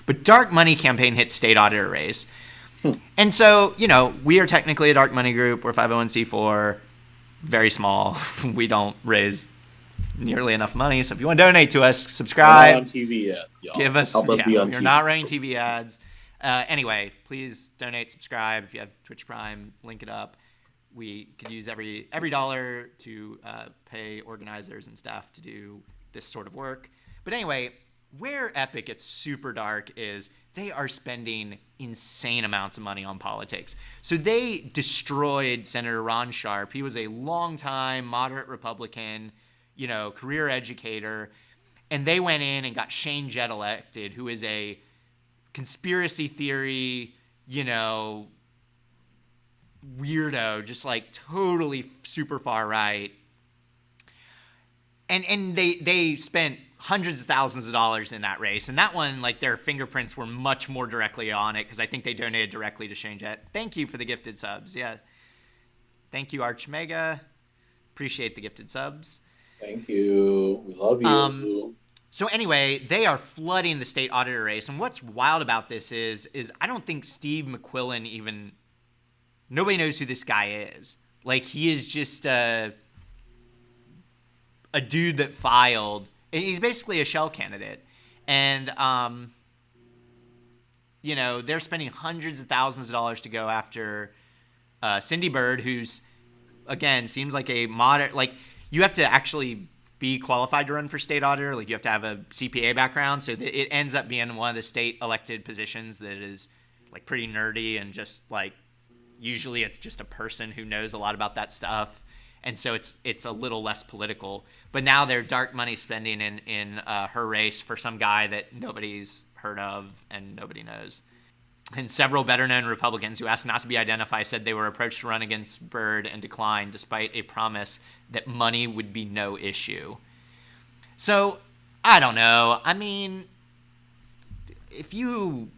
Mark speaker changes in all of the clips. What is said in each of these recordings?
Speaker 1: But dark money campaign hit state auditor race. And so, we are technically a dark money group. We're 501c4, very small. We don't raise nearly enough money. So if you want to donate to us, subscribe.
Speaker 2: We're not on TV yet, y'all.
Speaker 1: Give us,
Speaker 2: help us be on
Speaker 1: you're
Speaker 2: TV.
Speaker 1: not running TV ads. Anyway, please donate, subscribe. If you have Twitch Prime, link it up. We could use every dollar to pay organizers and staff to do this sort of work. But anyway, where Epic gets super dark is they are spending insane amounts of money on politics. So they destroyed Senator Ron Sharp. He was a longtime moderate Republican, career educator. And they went in and got Shane Jett elected, who is a conspiracy theory, weirdo, just like totally super far right. And they spent hundreds of thousands of dollars in that race. And that one, like, their fingerprints were much more directly on it because I think they donated directly to Shane Jett. Thank you for the gifted subs. Yeah. Thank you, Archmega. Appreciate the gifted subs.
Speaker 2: Thank you. We love you.
Speaker 1: So anyway, they are flooding the state auditor race. And what's wild about this is I don't think Steve McQuillan nobody knows who this guy is. Like, he is just a dude that filed. He's basically a shell candidate. And, they're spending hundreds of thousands of dollars to go after Cindy Bird, who's, again, seems like a moderate. Like, you have to actually be qualified to run for state auditor. Like, you have to have a CPA background. So it ends up being one of the state elected positions that is, like, pretty nerdy and just, like, usually it's just a person who knows a lot about that stuff. And so it's a little less political. But now they're dark money spending in her race for some guy that nobody's heard of and nobody knows. And several better-known Republicans who asked not to be identified said they were approached to run against Bird and declined despite a promise that money would be no issue. So, I don't know. I mean, if you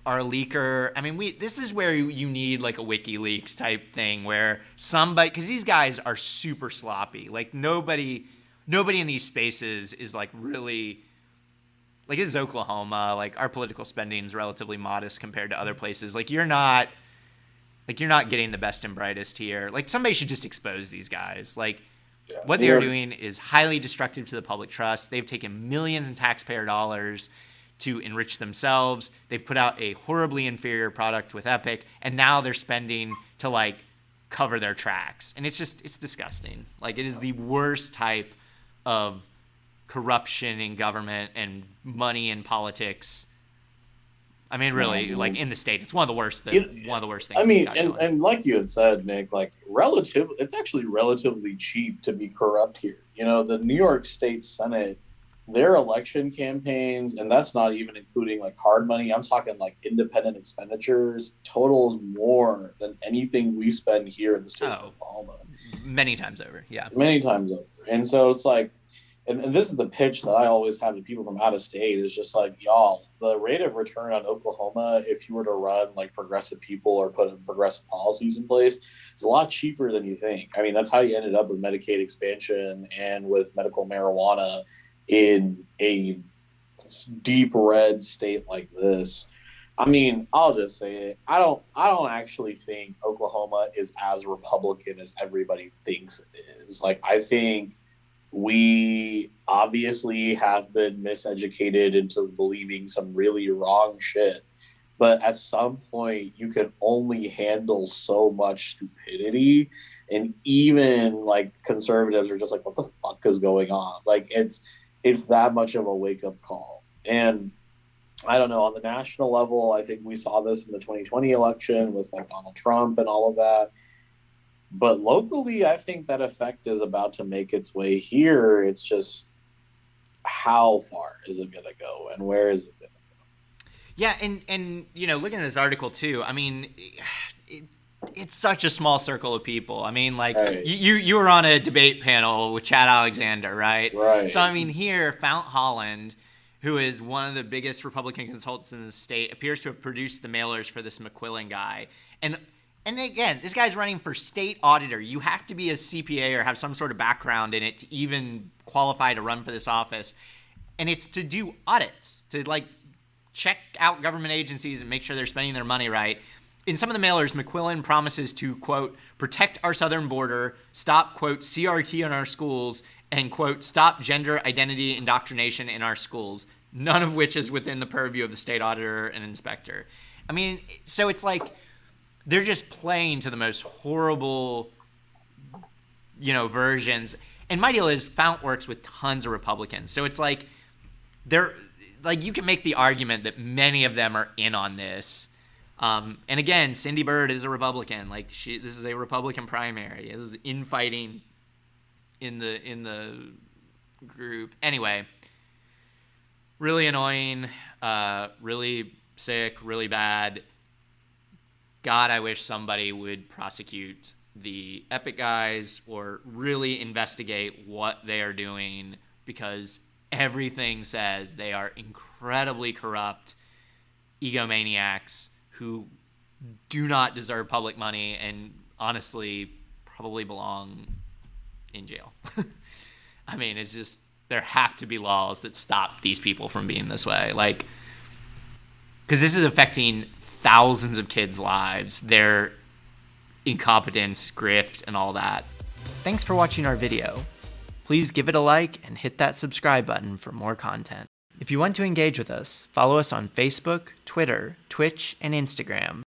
Speaker 1: are a leaker, I mean, this is where you need like a WikiLeaks type thing where somebody, because these guys are super sloppy. Like, nobody in these spaces is like really, like, this is Oklahoma. Like, our political spending is relatively modest compared to other places. Like, you're not getting the best and brightest here. Like, somebody should just expose these guys. Like, what they are doing is highly destructive to the public trust. They've taken millions in taxpayer dollars to enrich themselves. They've put out a horribly inferior product with Epic, and now they're spending to, like, cover their tracks. And it's disgusting. Like, it is the worst type of corruption in government and money in politics. I mean, really, like, in the state, it's one of the worst things.
Speaker 2: I mean, and like you had said, Nick, like, it's actually relatively cheap to be corrupt here. The New York State Senate, their election campaigns, and that's not even including like hard money. I'm talking like independent expenditures, totals more than anything we spend here in the state of Oklahoma.
Speaker 1: Many times over, yeah.
Speaker 2: Many times over. And so it's like, and this is the pitch that I always have to people from out of state is just like, y'all, the rate of return on Oklahoma, if you were to run like progressive people or put in progressive policies in place, is a lot cheaper than you think. I mean, that's how you ended up with Medicaid expansion and with medical marijuana in a deep red state like this. I mean, I'll just say it. I don't actually think Oklahoma is as Republican as everybody thinks it is. Like, I think we obviously have been miseducated into believing some really wrong shit. But at some point, you can only handle so much stupidity. And even like conservatives are just like, what the fuck is going on? Like, it's that much of a wake-up call. And I don't know, on the national level, I think we saw this in the 2020 election with like Donald Trump and all of that. But locally, I think that effect is about to make its way here. It's just, how far is it going to go and where is it going to go?
Speaker 1: Yeah, and looking at this article too, I mean, it's such a small circle of people. I mean, like, right. you were on a debate panel with Chad Alexander, right?
Speaker 2: Right.
Speaker 1: So, I mean, here, Fount Holland, who is one of the biggest Republican consultants in the state, appears to have produced the mailers for this McQuillan guy. And again, this guy's running for state auditor. You have to be a CPA or have some sort of background in it to even qualify to run for this office. And it's to do audits, to, like, check out government agencies and make sure they're spending their money right. In some of the mailers, McQuillan promises to, quote, protect our southern border, stop, quote, CRT in our schools, and, quote, stop gender identity indoctrination in our schools, none of which is within the purview of the state auditor and inspector. I mean, so it's like they're just playing to the most horrible, versions. And my deal is Fount works with tons of Republicans. So it's like you can make the argument that many of them are in on this. And again, Cindy Byrd is a Republican. This is a Republican primary. This is infighting in the group. Anyway, really annoying, really sick, really bad. God, I wish somebody would prosecute the Epic guys or really investigate what they are doing, because everything says they are incredibly corrupt egomaniacs who do not deserve public money and honestly probably belong in jail. I mean, it's just, there have to be laws that stop these people from being this way. Because this is affecting thousands of kids' lives, their incompetence, grift, and all that. Thanks for watching our video. Please give it a like and hit that subscribe button for more content. If you want to engage with us, follow us on Facebook, Twitter, Twitch, and Instagram.